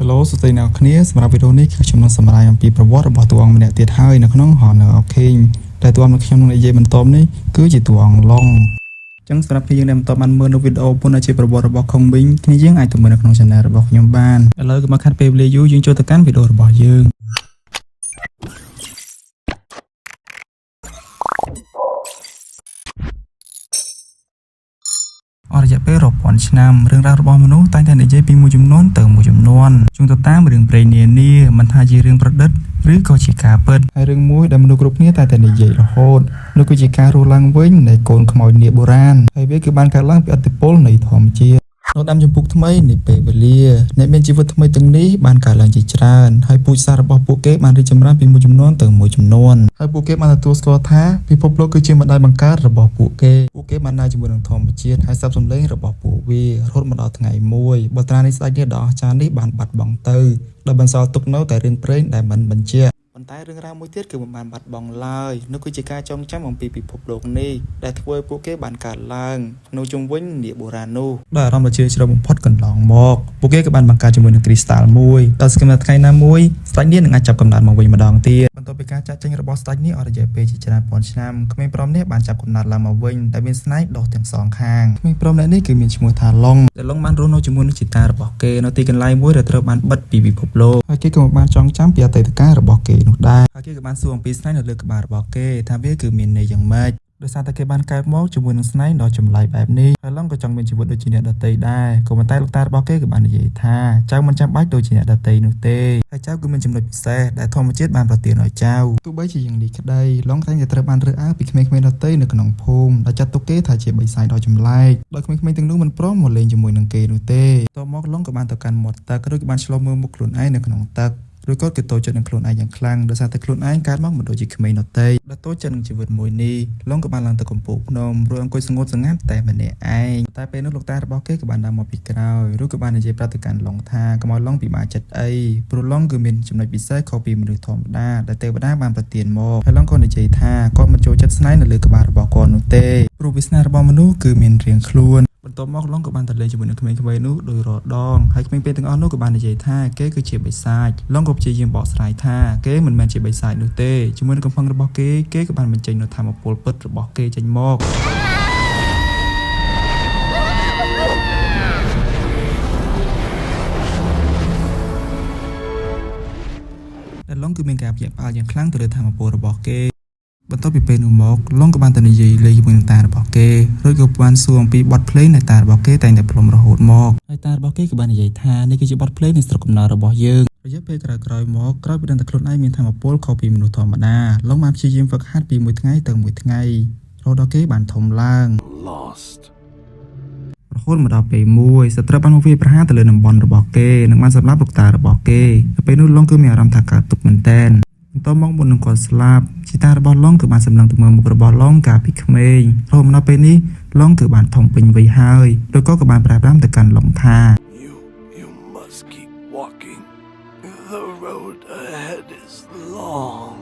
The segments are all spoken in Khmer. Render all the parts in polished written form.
Hello សួស្តីអ្នកគ្នាសម្រាប់វីដេអូនេះខ្ញុំនឹងសម្រាយអំពីប្រវត្តិរបស់តួអង្គម្នាក់ទៀតហើយនៅក្នុង Honor of King តែតួអង្គរបស់ខ្ញុំនឹងនិយាយបន្តនេះគឺជាតួអង្គ Long អញ្ចឹងសម្រាប់គ្នាយើងដែលបន្តបានមើលនៅវីដេអូពុនជាប្រវត្តិរបស់ Kong វិញគ្នាយើងអាចទៅមើលនៅក្នុង Channel របស់ខ្ញុំបានឥឡូវក៏មកខាត់ពេលវេលាយូរយើងចូលទៅកាន់វីដេអូរបស់យើងអររយៈពេលរាប់ពាន់ឆ្នាំរឿងរ៉ាវរបស់មនុស្សតែងតែនិយាយពីមួយចំនួនទៅមួយចំនួនជួងទៅតាមរឿងព្រេងនានាមិនថាជារឿងប្រឌិតឬក៏ជាការពិតហើយរឿងមួយដែលមនុស្សគ្រប់គ្នាតែងតែនិយាយរហូតនោះគឺជាការរស់ឡើងវិញនៃកូនខ្មោចនាបុរាណហើយវាគឺបានកើតឡើងពីឥទ្ធិពលនៃធម្មជាតិនៅតាមចម្ពោះថ្មីនៃពេលវេលាអ្នកមានជីវិតថ្មីទាំងនេះបានកើតឡើងជាច្រើនហើយពូជសាសន៍របស់ពួកគេបានរីកចម្រើនពីមួយចំនួនទៅមួយចំនួនហើយពួកគេបានទទួលស្គាល់ថាពិភពលោកគឺជាម្ដាយបង្កើតរបស់ពួកគេបានដើរជាមួយនឹងធម្មជាតិហើយសັບសំឡេងរបស់ពួកវារហូតមកដល់ថ្ងៃមួយបត្រានៃស្ដេចនេះដ៏អស្ចារ្យនេះបានបាត់បង់ទៅដោយបន្សល់ទុកនៅតែរឿងព្រេងដែលមិនបញ្ជាក់ប៉ុន្តែរឿងរ៉ាវមួយទៀតគឺមិនបានបាត់បង់ឡើយនោះគឺជាការចងចាំអំពីពិភពលោកនេះដែលធ្វើឲ្យពួកគេបានកើតឡើងនៅជុំវិញនាបុរាណនោះដោយអារម្មណ៍ដ៏ជ្រាលជ្រៅបំផុតកន្លងមកពួកគេក៏បានបង្កើតជាមួយនឹងគ្រីស្តាល់មួយដល់សកម្មភាពថ្ងៃណាមួយស្ដេចនេះនឹងអាចចាប់កំណើតមកវិញម្ដងទៀតបន្ទាប់ពីការចាក់ចេញរបស់ស្ដេចនេះអស់រយៈពេលជាច្រើនពាន់ឆ្នាំក្មេងប្រុសនេះបានចាប់កំណើតឡើងមកវិញតែមានស្នែកដុសទាំងសងខាងក្មេងប្រុសនេះគឺមានឈ្មោះថា Long ដែល Long បានរស់នៅជាមួយនឹងជីតារបស់គេនៅទីកន្លែងមួយដែលត្រូវបានបិទពីពិភពលោកហើយគេក៏បានចងចាំពីអតីតកាលរបស់គេនោះដែរហើយគេក៏បានសួរអំពីស្នែកនៅលើក្បាលរបស់គេថាវាគឺមានន័យយ៉ាងម៉េចដោយសារតែគេបានកើតមកជាមួយនឹងស្នែកដ៏ចម្លែកបែបនេះហើយឡុងក៏ចង់មានជីវិតដូចជាអ្នកដទៃដែរក៏ប៉ុន្តែលោកតារបស់គេក៏បាននិយាយថាចៅមិនចាំបាច់ដូចជាអ្នកដទៃនោះទេហើយចៅគឺមានចំណុចពិសេសដែលធម្មជាតិបានប្រទានឲ្យចៅទោះបីជាយ៉ាងនេះក្តីឡុងតែងតែត្រូវបានរើសអើងពីក្មេងៗដទៃនៅក្នុងភូមិដែលចាត់ទុកគេថាជាបិសាចដ៏ចម្លែកដោយក្មេងៗទាំងនោះមិនព្រមមកលេងជាមួយនឹងគេនោះទេតមកឡុងក៏បានទៅកាន់មាត់ទឹកឬក៏បានឆ្លងមើលមុខខ្លួនឯងនៅក្នុងទឹកឬក៏គេតូចចិត្តនឹងខ្លួនឯងយ៉ាងខ្លាំងដោយសារតែខ្លួនឯងកើតមកមិនដូចជាក្មេងដទៃដែលតូចចិត្តនឹងជីវិតមួយនេះឡុងក៏បានឡើងទៅកំពូលភ្នំរួចអង្គុយស្ងួតស្ងាត់តែម្នាក់ឯងតែពេលនោះលោកតារបស់គេក៏បានដើរមកពីក្រោយឬក៏បាននិយាយប្រាប់ទៅកាន់ឡុងថាកុំឲ្យឡុងពិបាកចិត្តអីព្រោះឡុងគឺមានចំណុចពិសេសខុសពីមនុស្សធម្មតាដែលទេវតាបានប្រទានមកហើយឡុងក៏និយាយថាគាត់មិនចូលចិត្តស្នែកនៅលើក្បាលរបស់គាត់នោះទេព្រោះវាសនារបស់មនុស្សគឺមានរៀងខ្លួនបន្ទាប់មកឡុងក៏បានទៅលេងជាមួយនឹងក្មេងៗនោះដោយរដងហើយក្មេងៗទាំងអស់នោះក៏បាននិយាយថាគេគឺជាបិសាចឡុងក៏ព្យាយាមបកស្រាយថាគេមិនមែនជាបិសាចនោះទេជាមួយនឹងកំផឹងរបស់គេក៏បានបញ្ចេញនូវធម៌ពលពិតរបស់គេចេញមកដែលឡុងគឺមានការភ្ញាក់ផ្អើលយ៉ាងខ្លាំងទៅលើធម៌ពលរបស់គេបន្ទាប់ពីពេលនោះមកឡុងក៏បានទៅនិយាយលេងជាមួយនឹងតារបស់គេរួចក៏បានសួរអំពីបទភ្លេងនៃតារបស់គេតែងតែផ្លុំរហូតមកហើយតារបស់គេក៏បាននិយាយថានេះគឺជាបទភ្លេងនៃស្រុកកំណើតរបស់យើងរយៈពេលក្រោយមកក្រោយពីដឹងថាខ្លួនឯងមានធម៌ពលខុសពីមនុស្សធម្មតាឡុងបានព្យាយាមហ្វឹកហាត់ពីមួយថ្ងៃទៅមួយថ្ងៃរហូតដល់គេបានធំឡើងរហូតមកដល់ពេលមួយសត្រូវបានវាយប្រហារទៅលើតំបន់របស់គេនិងបានសម្លាប់លោកតារបស់គេនៅពេលនោះឡុងគឺមានអារម្មណ៍ថាកើតទុក្ខមែនទែនបន្ទាប់មកមុននឹងគាត់ស្លាប់ជីតារបស់ឡុងគឺបានសម្លឹងទៅមើលមុខរបស់ឡុងកាលពីក្មេងរហូតមកដល់ពេលនេះឡុងគឺបានធំពេញវ័យហើយឬក៏បានប្រាប់តាមទៅកាន់ឡុងថា You must keep walking. The road ahead is long.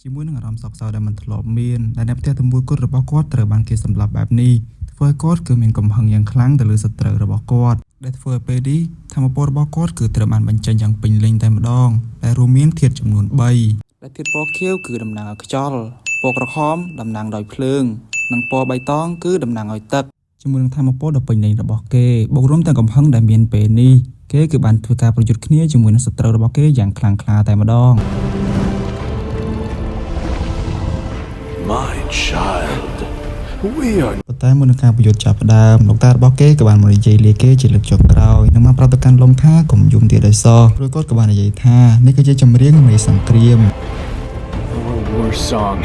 ជាមួយនឹងអារម្មណ៍សោកសៅដែលមិនធ្លាប់មានដែលអ្នកផ្ទះទាំងមួយគត់របស់គាត់ត្រូវបានគេសម្លាប់បែបនេះធ្វើឲ្យគាត់គឺមានកំហឹងយ៉ាងខ្លាំងទៅលើសត្រូវរបស់គាត់ដែលធ្វើឲ្យពេលនេះធម៌ពលរបស់គាត់គឺត្រូវបានបញ្ចេញយ៉ាងពេញលេញតែម្ដងដែលរួមមានធាតុចំនួន3ដែលធាតុពណ៌ខៀវគឺតំណាងឲ្យខ្យល់ពណ៌ក្រហមតំណាងដោយភ្លើងនិងពណ៌បៃតងគឺតំណាងឲ្យទឹកជាមួយនឹងធម៌ពលដ៏ពេញលេញរបស់គេបូករួមទាំងកំហឹងដែលមានពេលនេះគេគឺបានធ្វើការប្រយុទ្ធគ្នាជាមួយនឹងសត្រូវរបស់គេយ៉ាងខ្លាំងក្លាតែម្ដង My child, we are តែមុននឹងការប្រយុទ្ធចាប់ផ្ដើមលោកតារបស់គេក៏បានមកនិយាយលាគេជាលើកចុងក្រោយនិងបានប្រាប់ទៅកាន់ឡុងថាកុំយំទៀតឲ្យសោះព្រោះគាត់ក៏បាននិយាយថានេះគឺជាចម្រៀងនៃសង្គ្រាម our war song.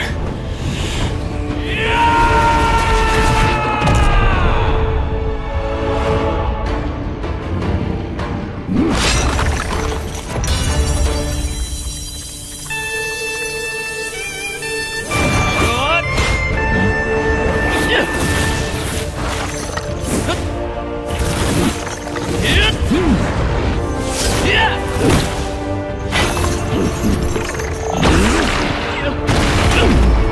Yeah! ។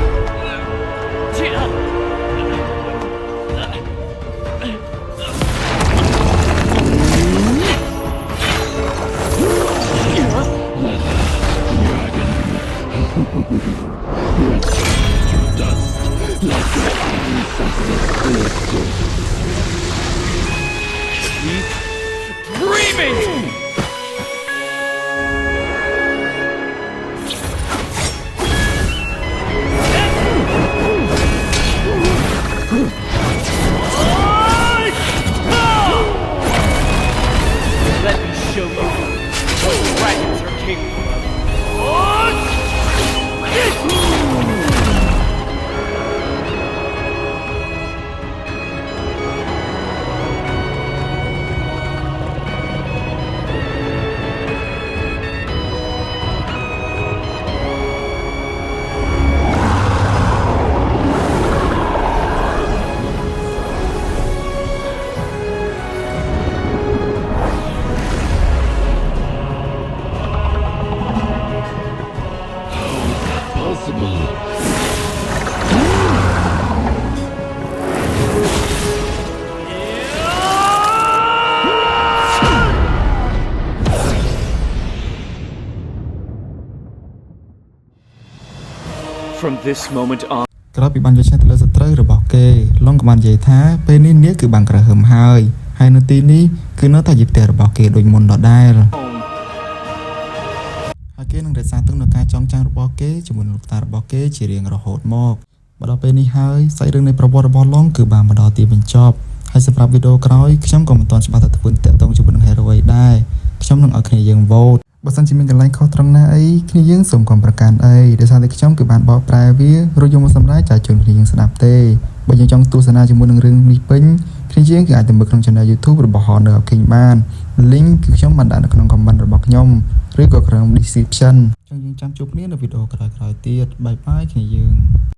Keep dreaming! Let me show you what dragons are capable of. From this moment on, ក្រោយពីបានយកឈ្នះទៅលើសត្រូវរបស់គេឡុងក៏បាននិយាយថាពេលនេះនាងគឺបានក្រហឹមហើយនៅទីនេះគឺនៅតែជាផ្ទះរបស់គេដូចមុនដដែលហើយគេនឹងរក្សាទុកនូវការចងចាំរបស់គេជាមួយនឹងលោកតារបស់គេជារៀងរហូតមកដល់ពេលនេះហើយសាច់រឿងនៃប្រវត្តិរបស់ឡុងគឺបានមកដល់ទីបញ្ចប់ហើយសម្រាប់វីដេអូក្រោយខ្ញុំក៏មិនទាន់ច្បាស់ថាធ្វើតាក់ទងជាមួយនឹង hero អីដែរខ្ញុំនឹងឲ្យគ្នាយើង vote បើសិនជាមានកន្លែងខុសត្រង់ណាអីគ្នាយើងសូមកុំប្រកាន់អីដោយសារតែខ្ញុំគឺបានបកប្រែវារួចយកមកសម្រាប់ចាយជូនគ្នាយើងស្ដាប់ទេបើយើងចង់ទស្សនាជាមួយនឹងរឿងនេះពេញគ្នាយើងគឺអាចទៅមើលក្នុង channel YouTube របស់ Honor of King បាន link គឺខ្ញុំបានដាក់នៅក្នុង comment របស់ខ្ញុំឬក៏ក្នុង description ចឹងយើងចាំជួបគ្នានៅវីដេអូក្រោយៗទៀតបាយបាយគ្នាយើង